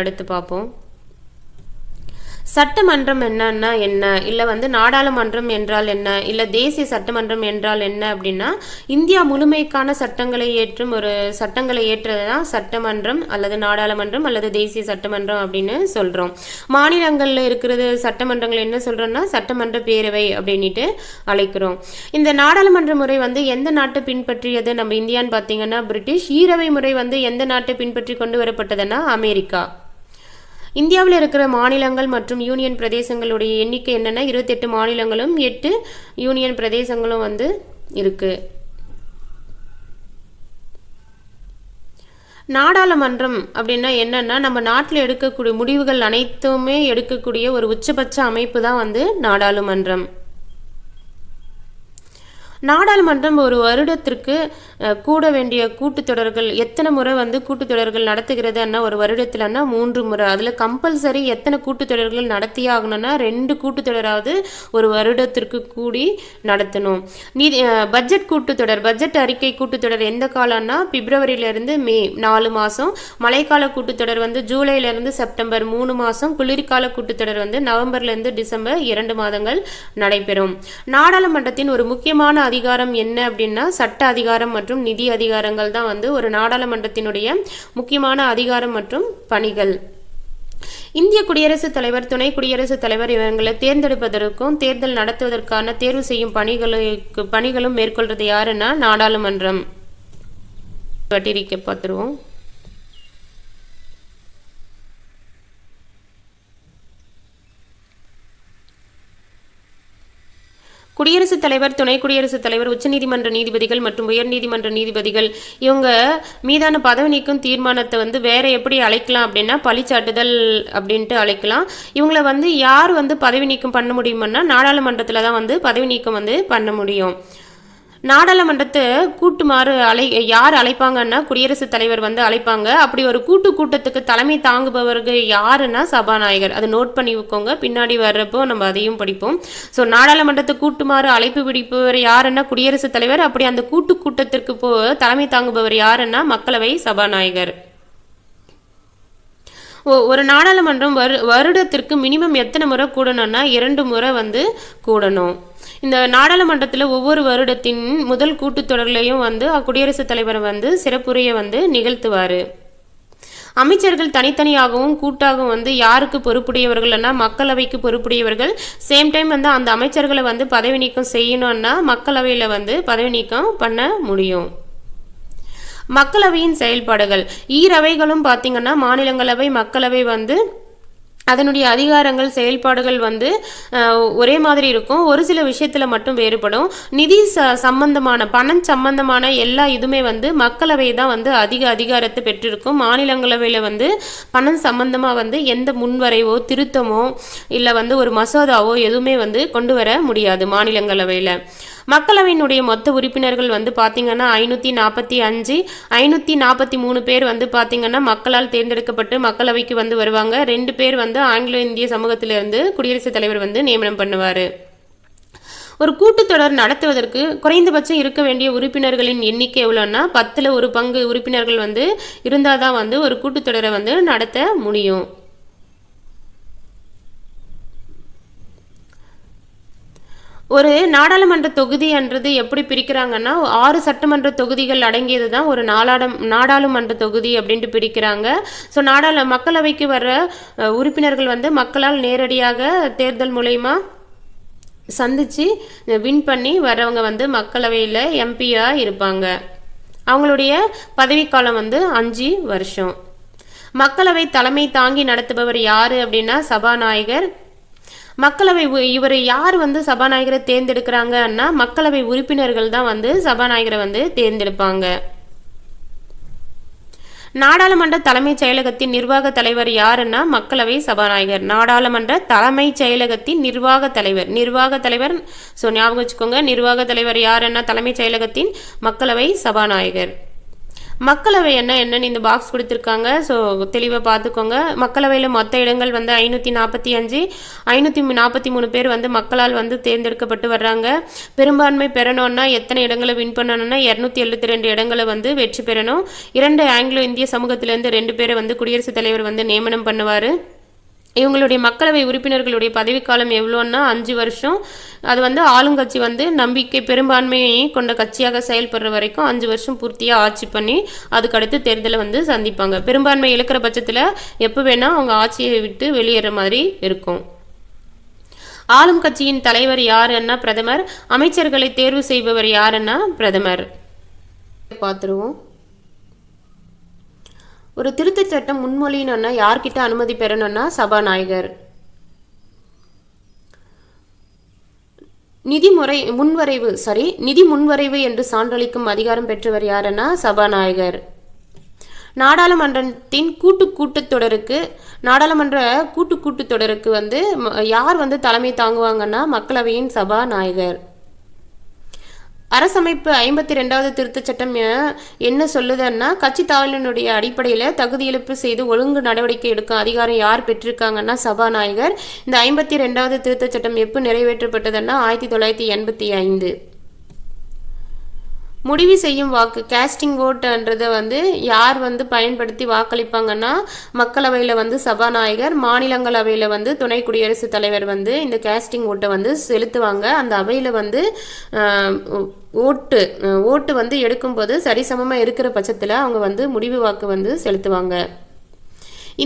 அடுத்து பார்ப்போம். சட்டமன்றம் என்னன்னா என்ன, இல்லை நாடாளுமன்றம் என்றால் என்ன, இல்லை தேசிய சட்டமன்றம் என்றால் என்ன அப்படின்னா, இந்தியா முழுமைக்கான சட்டங்களை ஏற்றுறது தான் சட்டமன்றம் அல்லது நாடாளுமன்றம் அல்லது தேசிய சட்டமன்றம் அப்படின்னு சொல்கிறோம். மாநிலங்களில் இருக்கிறது சட்டமன்றங்கள் என்ன சொல்கிறோம்னா சட்டமன்ற பேரவை அப்படின்ட்டு அழைக்கிறோம். இந்த நாடாளுமன்ற முறை எந்த நாட்டை பின்பற்றியது நம்ம இந்தியான்னு பார்த்தீங்கன்னா பிரிட்டிஷ். ஈரவை முறை எந்த நாட்டை பின்பற்றி கொண்டு வரப்பட்டதுன்னா அமெரிக்கா. இந்தியாவில் இருக்கிற மாநிலங்கள் மற்றும் யூனியன் பிரதேசங்களுடைய எண்ணிக்கை என்னென்னா 28 மாநிலங்களும் 8 யூனியன் பிரதேசங்களும் இருக்கு. நாடாளுமன்றம் அப்படின்னா என்னன்னா, நம்ம நாட்டில் எடுக்கக்கூடிய முடிவுகள் அனைத்துமே எடுக்கக்கூடிய ஒரு உச்சபட்ச அமைப்பு தான் நாடாளுமன்றம். நாடாளுமன்றம் ஒரு வருடத்திற்கு கூட வேண்டிய கூட்டுத்தொடர்கள் எத்தனை முறை கூட்டுத்தொடர்கள் நடத்துகிறதுன்னா ஒரு வருடத்துலன்னா 3 முறை. அதில் கம்பல்சரி எத்தனை கூட்டுத்தொடர்கள் நடத்தியே ஆகணும்னா 2 கூட்டுத்தொடராவது ஒரு வருடத்திற்கு கூடி நடத்தணும். பட்ஜெட் கூட்டுத்தொடர், பட்ஜெட் அறிக்கை கூட்டுத்தொடர் எந்த காலம்னா பிப்ரவரியிலிருந்து மே 4 மாதம், மழைக்கால கூட்டுத்தொடர் ஜூலையிலிருந்து செப்டம்பர் 3 மாதம், குளிர்கால கூட்டுத்தொடர் நவம்பர்லேருந்து டிசம்பர் 2 மாதங்கள் நடைபெறும். நாடாளுமன்றத்தின் ஒரு முக்கியமான அதிகாரம் என்ன அப்படின்னா சட்ட அதிகாரம் மற்றும் நிதி அதிகாரங்கள் தான் ஒரு நாடாளுமன்றத்தினுடைய முக்கியமான அதிகாரம் மற்றும் பணிகள். இந்திய குடியரசுத் தலைவர், துணை குடியரசுத் தலைவர் இவங்களை தேர்ந்தெடுப்பதற்கும் தேர்தல் நடத்துவதற்கான தேர்வு செய்யும் பணிகளும் மேற்கொள்றது யாருன்னா நாடாளுமன்றம். பட்டிரிக்கை பார்த்துருவோம். குடியரசுத் தலைவர், துணை குடியரசுத் தலைவர், உச்சநீதிமன்ற நீதிபதிகள் மற்றும் உயர்நீதிமன்ற நீதிபதிகள் இவங்க மீதான பதவி நீக்கும் தீர்மானத்தை வேற எப்படி அழைக்கலாம் அப்படின்னா பழிச்சாட்டுதல் அப்படின்ட்டு அழைக்கலாம். இவங்களை யார் பதவி நீக்கம் பண்ண முடியும்னா நாடாளுமன்றத்தில் தான் பதவி நீக்கம் பண்ண முடியும். நாடாளுமன்றத்தை கூட்டுமாறு யார் அழைப்பாங்கன்னா குடியரசுத் தலைவர் அழைப்பாங்க. அப்படி ஒரு கூட்டத்துக்கு தலைமை தாங்குபவர்கள் யாருன்னா சபாநாயகர். அதை நோட் பண்ணி வைக்கோங்க, பின்னாடி வர்றப்போ நம்ம அதையும் படிப்போம். ஸோ நாடாளுமன்றத்தை கூட்டுமாறு அழைப்பு விடுப்பவர் யாருன்னா குடியரசுத் தலைவர். அப்படி அந்த கூட்டத்திற்கு தலைமை தாங்குபவர் யாருன்னா மக்களவை சபாநாயகர். ஒரு நாடாளுமன்றம் வருடத்திற்கு மினிமம் எத்தனை முறை கூடணும்னா 2 முறை கூடணும். இந்த நாடாளுமன்றத்தில் ஒவ்வொரு வருடத்தின் முதல் கூட்டுத்தொடர்லையும் குடியரசுத் தலைவர் சிறப்புரையை நிகழ்த்துவார். அமைச்சர்கள் தனித்தனியாகவும் கூட்டாகவும் யாருக்கு பொறுப்புடையவர்கள்னா மக்களவைக்கு பொறுப்புடையவர்கள். சேம் டைம் அந்த அமைச்சர்களை பதவி நீக்கம் செய்யணும்னா மக்களவையில் பதவி நீக்கம் பண்ண முடியும். மக்களவையின் செயல்பாடுகள், ஈரவைகளும் பார்த்தீங்கன்னா மாநிலங்களவை, மக்களவை அதனுடைய அதிகாரங்கள் செயல்பாடுகள் ஒரே மாதிரி இருக்கும். ஒரு சில விஷயத்தில் மட்டும் வேறுபடும். நிதி சம்பந்தமான பணம் சம்பந்தமான எல்லா இதுவுமே மக்களவை தான் அதிக அதிகாரத்தை பெற்றிருக்கும். மாநிலங்களவையில் பணம் சம்பந்தமாக எந்த முன்வரைவோ திருத்தமோ இல்லை ஒரு மசோதாவோ எதுவுமே கொண்டு வர முடியாது மாநிலங்களவையில். மக்களவையினுடைய மொத்த உறுப்பினர்கள் பார்த்தீங்கன்னா 545, 543 பேர் பார்த்தீங்கன்னா மக்களால் தேர்ந்தெடுக்கப்பட்டு மக்களவைக்கு வருவாங்க. 2 பேர் ஆங்கிலோ இந்திய சமூகத்திலிருந்து குடியரசுத் தலைவர் நியமனம் பண்ணுவார். ஒரு கூட்டத்தொடர் நடத்துவதற்கு குறைந்தபட்சம் இருக்க வேண்டிய உறுப்பினர்களின் எண்ணிக்கை எவ்வளோன்னா 10ல் 1 பங்கு உறுப்பினர்கள் இருந்தால் தான் ஒரு கூட்டத்தொடரை நடத்த முடியும். ஒரு நாடாளுமன்ற தொகுதி என்றது எப்படி பிரிக்கிறாங்கன்னா 6 சட்டமன்ற தொகுதிகள் அடங்கியது தான் ஒரு நாடாளுமன்ற தொகுதி அப்படின்ட்டு பிரிக்கிறாங்க. ஸோ மக்களவைக்கு வர்ற உறுப்பினர்கள் மக்களால் நேரடியாக தேர்தல் மூலயமா சந்தித்து வின் பண்ணி வர்றவங்க மக்களவையில் எம்பியாக இருப்பாங்க. அவங்களுடைய பதவிக்காலம் 5 வருஷம். மக்களவை தலைமை தாங்கி நடத்துபவர் யார் அப்படின்னா சபாநாயகர். மக்களவை இவர் யார் சபாநாயகரை தேர்ந்தெடுக்கிறாங்கன்னா மக்களவை உறுப்பினர்கள் தான் சபாநாயகரை தேர்ந்தெடுப்பாங்க. நாடாளுமன்ற தலைமைச் செயலகத்தின் நிர்வாக தலைவர் யாருன்னா மக்களவை சபாநாயகர். நாடாளுமன்ற தலைமைச் செயலகத்தின் நிர்வாக தலைவர் ஸோ ஞாபகம் வச்சுக்கோங்க. நிர்வாக தலைவர் யாருன்னா தலைமைச் செயலகத்தின் மக்களவை சபாநாயகர். மக்களவை என்னன்னு இந்த பாக்ஸ் கொடுத்துருக்காங்க. ஸோ தெளிவாக பார்த்துக்கோங்க. மக்களவையில் மொத்த இடங்கள் வந்து 545, 543 பேர் வந்து மக்களால் வந்து தேர்ந்தெடுக்கப்பட்டு வர்றாங்க. பெரும்பான்மை பெறணும்னா எத்தனை இடங்களை வின் பண்ணணும்னா 272 இடங்களை வந்து வெற்றி பெறணும். 2 ஆங்கிலோ இந்திய சமூகத்திலேருந்து 2 பேரை வந்து குடியரசுத் தலைவர் வந்து நியமனம் பண்ணுவார். இவங்களுடைய மக்களவை உறுப்பினர்களுடைய பதவிக்காலம் எவ்வளோன்னா 5 வருஷம். அது வந்து ஆளுங்கட்சி வந்து நம்பிக்கை பெரும்பான்மையை கொண்ட கட்சியாக செயல்படுற வரைக்கும் 5 வருஷம் பூர்த்தியாக ஆட்சி பண்ணி அதுக்கடுத்து தேர்தலை வந்து சந்திப்பாங்க. பெரும்பான்மை இழக்கிற பட்சத்தில் எப்போ வேணால் அவங்க ஆட்சியை விட்டு வெளியேற மாதிரி இருக்கும். ஆளும் கட்சியின் தலைவர் யாருன்னா பிரதமர். அமைச்சர்களை தேர்வு செய்பவர் யாருன்னா பிரதமர். பார்த்துருவோம். ஒரு திருத்தச் சட்டம் முன்மொழியணும்னா யார்கிட்ட அனுமதி பெறணும்னா சபாநாயகர். நிதி முன்வரைவு என்று சான்றளிக்கும் அதிகாரம் பெற்றவர் யாருன்னா சபாநாயகர். நாடாளுமன்ற கூட்டத்தொடருக்கு வந்து யார் வந்து தலைமை தாங்குவாங்கன்னா மக்களவையின் சபாநாயகர். அரசமைப்பு 52வது திருத்தச் சட்டம் என்ன சொல்லுதுன்னா கட்சி தாவலினுடைய அடிப்படையில் தகுதி இழப்பு செய்து ஒழுங்கு நடவடிக்கை எடுக்கும் அதிகாரம் யார் பெற்றிருக்காங்கன்னா சபாநாயகர். இந்த 52வது திருத்தச் சட்டம் எப்போ நிறைவேற்றப்பட்டதுன்னா 1985. முடிவு செய்யும் வாக்கு கேஸ்டிங் ஓட்டுன்றதை வந்து யார் வந்து பயன்படுத்தி வாக்களிப்பாங்கன்னா மக்களவையில் வந்து சபாநாயகர், மாநிலங்களவையில் வந்து துணை குடியரசுத் தலைவர் வந்து இந்த கேஸ்டிங் ஓட்டை வந்து செலுத்துவாங்க. அந்த அவையில் வந்து ஓட்டு வந்து எடுக்கும்போது சரிசமமாக இருக்கிற பட்சத்தில் அவங்க வந்து முடிவு வாக்கு வந்து செலுத்துவாங்க.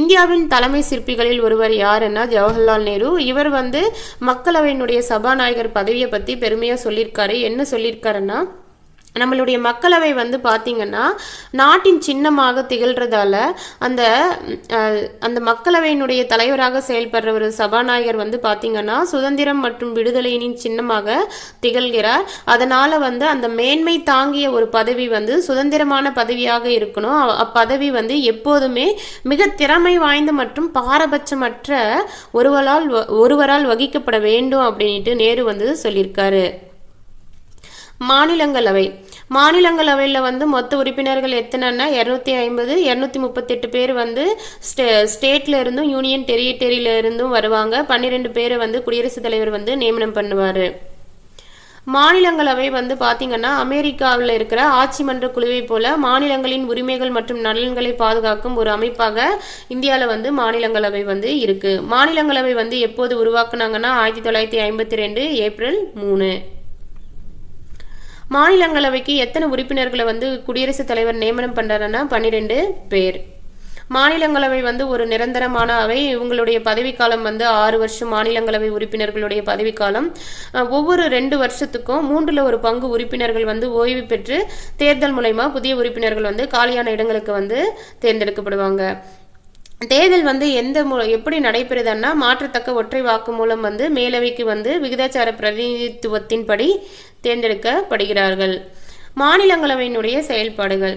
இந்தியாவின் தலைமை சிற்பிகளில் ஒருவர் யாருன்னா ஜவஹர்லால் நேரு. இவர் வந்து மக்களவையினுடைய சபாநாயகர் பதவியை பற்றி பெருமையாக சொல்லியிருக்காரு. என்ன சொல்லியிருக்காருன்னா நம்மளுடைய மக்களவை வந்து பார்த்திங்கன்னா நாட்டின் சின்னமாக திகழ்கிறதால அந்த மக்களவையினுடைய தலைவராக செயல்படுற ஒரு சபாநாயகர் வந்து பார்த்திங்கன்னா சுதந்திரம் மற்றும் விடுதலையின் சின்னமாக திகழ்கிறார். அதனால் வந்து அந்த மேன்மை தாங்கிய ஒரு பதவி வந்து சுதந்திரமான பதவியாக இருக்கணும். அப்பதவி வந்து எப்போதுமே மிக திறமை வாய்ந்த மற்றும் பாரபட்சமற்ற ஒருவரால் வகிக்கப்பட வேண்டும் அப்படின்ட்டு நேரு வந்து சொல்லியிருக்காரு. மாநிலங்களவையில் வந்து மொத்த உறுப்பினர்கள் எத்தனைன்னா 250, 238 பேர் வந்து ஸ்டேட்ல இருந்தும் யூனியன் டெரிட்டரியில இருந்தும் வருவாங்க. 12 பேரை வந்து குடியரசுத் தலைவர் வந்து நியமனம் பண்ணுவார். மாநிலங்களவை வந்து பார்த்தீங்கன்னா அமெரிக்காவில் இருக்கிற ஆட்சி மன்ற குழுவை போல மாநிலங்களின் உரிமைகள் மற்றும் நலன்களை பாதுகாக்கும் ஒரு அமைப்பாக இந்தியாவில் வந்து மாநிலங்களவை வந்து இருக்கு. மாநிலங்களவை வந்து எப்போது உருவாக்குனாங்கன்னா 1952 ஏப்ரல் 3. மாநிலங்களவைக்கு எத்தனை உறுப்பினர்களை வந்து குடியரசுத் தலைவர் நியமனம் பண்றாருன்னா 12 பேர். மாநிலங்களவை வந்து ஒரு நிரந்தரமான அவை. இவங்களுடைய பதவிக்காலம் வந்து 6 வருஷம். மாநிலங்களவை உறுப்பினர்களுடைய பதவிக்காலம் ஒவ்வொரு 2 வருஷத்துக்கும் 3ல் 1 பங்கு உறுப்பினர்கள் வந்து ஓய்வு பெற்று தேர்தல் மூலமா புதிய உறுப்பினர்கள் வந்து காலியான இடங்களுக்கு வந்து தேர்ந்தெடுக்கப்படுவாங்க. தேர்தல் வந்து எப்படி நடைபெறுதுன்னா மாற்றத்தக்க ஒற்றை வாக்கு மூலம் வந்து மேலவைக்கு வந்து விகிதாச்சார பிரதிநிதித்துவத்தின்படி தேர்ந்தெடுக்கப்படுகிறார்கள். மாநிலங்களவையினுடைய செயல்பாடுகள்.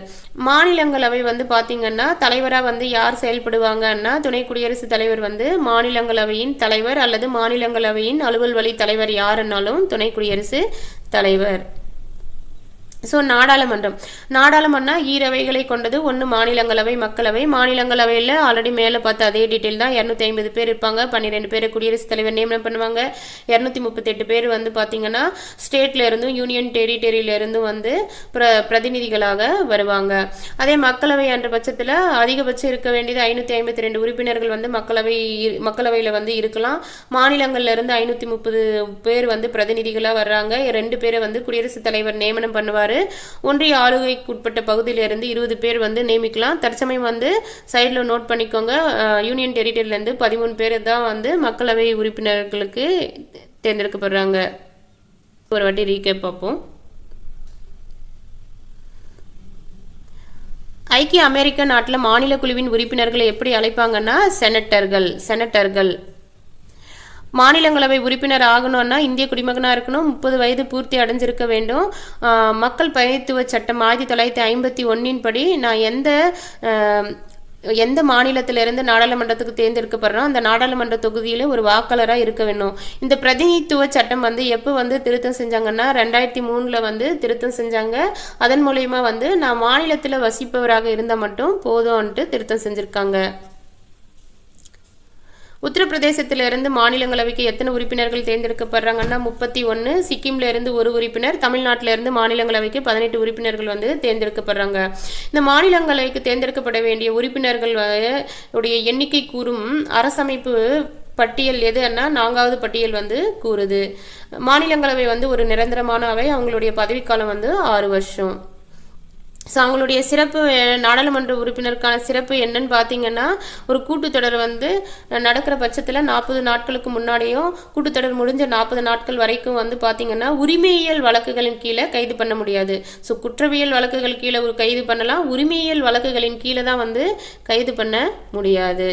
மாநிலங்களவை வந்து பார்த்தீங்கன்னா தலைவராக வந்து யார் செயல்படுவாங்கன்னா துணை குடியரசுத் தலைவர் வந்து மாநிலங்களவையின் தலைவர் அல்லது மாநிலங்களவையின் அலுவல் வழி தலைவர் யாருன்னாலும் துணை குடியரசு தலைவர். ஸோ நாடாளுமன்றம் ஈரவைகளை கொண்டது. 1 மாநிலங்களவை, மக்களவை. மாநிலங்களவையில் ஆல்ரெடி மேலே பார்த்த அதே டீட்டெயில் தான். 250 பேர் இருப்பாங்க. 12 பேரை குடியரசுத் தலைவர் நியமனம் பண்ணுவாங்க. 238 பேர் வந்து பார்த்தீங்கன்னா ஸ்டேட்ல இருந்தும் யூனியன் டெரிட்டரியில இருந்தும் வந்து பிரதிநிதிகளாக வருவாங்க. அதே மக்களவை என்ற பட்சத்தில் அதிகபட்சம் இருக்க வேண்டியது 552 உறுப்பினர்கள் வந்து மக்களவையில் வந்து இருக்கலாம். மாநிலங்கள்ல இருந்து 530 பேர் வந்து பிரதிநிதிகளாக வர்றாங்க. 2 பேரை வந்து குடியரசுத் தலைவர் நியமனம் பண்ணுவார். ஒன்றிய ஆளுகைக்கு உட்பட்ட பகுதியிலிருந்து 20 பேர் வந்து நியமிக்கலாம். தற்சமயம் வந்து சைடில் நோட் பண்ணிக்கோங்க. யூனியன் டெரிட்டரியிலேருந்து 13 பேர் தான் வந்து மக்களவை உறுப்பினர்களுக்கு தேர்ந்தெடுக்கப்படுறாங்க. ஒரு வாட்டி ரீகேப் பார்ப்போம். ஐக்கிய அமெரிக்க நாட்டில் மாநில குழுவின் உறுப்பினர்களை எப்படி அழைப்பாங்கன்னா செனட்டர்கள். மாநிலங்களவை உறுப்பினர் ஆகணும்னா இந்திய குடிமகனாக இருக்கணும். 30 வயது பூர்த்தி அடைஞ்சிருக்க வேண்டும். மக்கள் பிரதிநிதித்துவ சட்டம் 1951 படி நான் எந்த எந்த மாநிலத்திலிருந்து நாடாளுமன்றத்துக்கு தேர்ந்தெடுக்கப்படுறோம் அந்த நாடாளுமன்ற தொகுதியில் ஒரு வாக்காளராக இருக்க வேணும். இந்த பிரதிநிதித்துவ சட்டம் வந்து எப்போ வந்து திருத்தம் செஞ்சாங்கன்னா 2003 வந்து திருத்தம் செஞ்சாங்க. அதன் மூலயமா வந்து நான் மாநிலத்தில் வசிப்பவராக இருந்தால் மட்டும் போதும்ன்ட்டு திருத்தம் செஞ்சுருக்காங்க. உத்தரப்பிரதேசத்திலிருந்து மாநிலங்களவைக்கு எத்தனை உறுப்பினர்கள் தேர்ந்தெடுக்கப்படுறாங்கன்னா 31. சிக்கிம்ல இருந்து 1 உறுப்பினர், தமிழ்நாட்டில இருந்து மாநிலங்களவைக்கு 18 உறுப்பினர்கள் வந்து தேர்ந்தெடுக்கப்படுறாங்க. இந்த மாநிலங்களவைக்கு தேர்ந்தெடுக்கப்பட வேண்டிய உறுப்பினர்கள் உடைய எண்ணிக்கை கூறும் அரசமைப்பு பட்டியல் எதுன்னா 4வது பட்டியல் வந்து கூறுது. மாநிலங்களவை வந்து ஒரு நிரந்தரமான அவை, அவங்களுடைய பதவிக்காலம் வந்து 6 வருஷம். ஸோ அவங்களுடைய சிறப்பு நாடாளுமன்ற உறுப்பினருக்கான சிறப்பு என்னன்னு பார்த்தீங்கன்னா, ஒரு கூட்டுத்தொடர் வந்து நடக்கிற பட்சத்தில் 40 நாட்களுக்கு முன்னாடியும் கூட்டுத்தொடர் முடிஞ்ச 40 நாட்கள் வரைக்கும் வந்து பார்த்தீங்கன்னா உரிமையியல் வழக்குகளின் கீழே கைது பண்ண முடியாது. ஸோ குற்றவியல் வழக்குகள் கீழே ஒரு கைது பண்ணலாம், உரிமையியல் வழக்குகளின் கீழே தான் வந்து கைது பண்ண முடியாது.